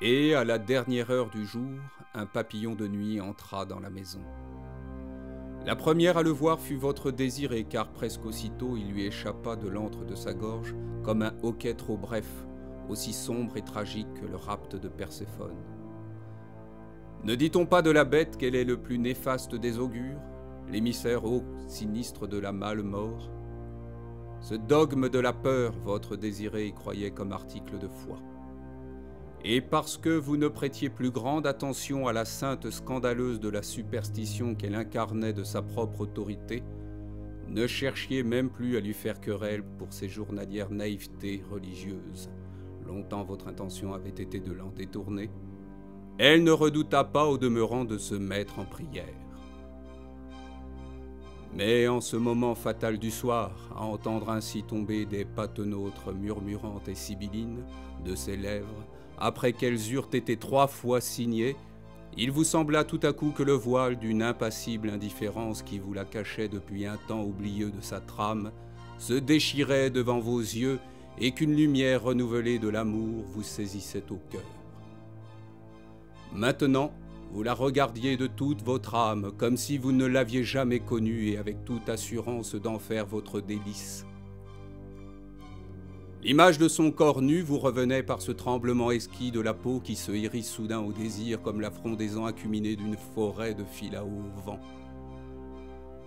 Et à la dernière heure du jour, un papillon de nuit entra dans la maison. La première à le voir fut votre Désirée, car presque aussitôt il lui échappa de l'antre de sa gorge, comme un hoquet trop bref, aussi sombre et tragique que le rapt de Perséphone. Ne dit-on pas de la bête qu'elle est le plus néfaste des augures, l'émissaire haut sinistre de la mâle mort? Ce dogme de la peur, votre Désirée y croyait comme article de foi. Et parce que vous ne prêtiez plus grande attention à la sainte scandaleuse de la superstition qu'elle incarnait de sa propre autorité, ne cherchiez même plus à lui faire querelle pour ses journalières naïvetés religieuses. Longtemps votre intention avait été de l'en détourner. Elle ne redouta pas au demeurant de se mettre en prière. Mais en ce moment fatal du soir, à entendre ainsi tomber des patenôtres murmurantes et sibyllines de ses lèvres, après qu'elles eurent été 3 fois signées, il vous sembla tout à coup que le voile d'une impassible indifférence qui vous la cachait depuis un temps oublieux de sa trame se déchirait devant vos yeux et qu'une lumière renouvelée de l'amour vous saisissait au cœur. Maintenant, vous la regardiez de toute votre âme, comme si vous ne l'aviez jamais connue et avec toute assurance d'en faire votre délice. L'image de son corps nu vous revenait par ce tremblement esquis de la peau qui se hérisse soudain au désir comme la frondaison acuminée d'une forêt de fil à au vent.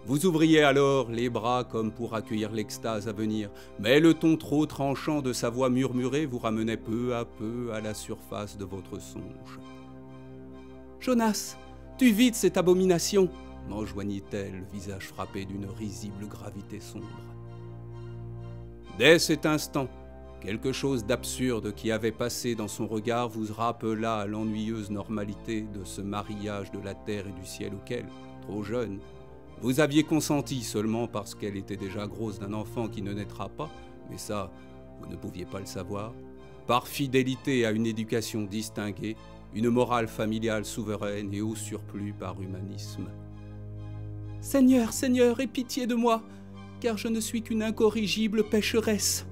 Vous ouvriez alors les bras comme pour accueillir l'extase à venir, mais le ton trop tranchant de sa voix murmurée vous ramenait peu à peu à la surface de votre songe. « Jonas, tu vides cette abomination !» m'enjoignit-elle, le visage frappé d'une risible gravité sombre. Dès cet instant, quelque chose d'absurde qui avait passé dans son regard vous rappela à l'ennuyeuse normalité de ce mariage de la terre et du ciel auquel, trop jeune, vous aviez consenti seulement parce qu'elle était déjà grosse d'un enfant qui ne naîtra pas, mais ça, vous ne pouviez pas le savoir, par fidélité à une éducation distinguée, une morale familiale souveraine et au surplus par humanisme. « Seigneur, Seigneur, aie pitié de moi, car je ne suis qu'une incorrigible pécheresse. »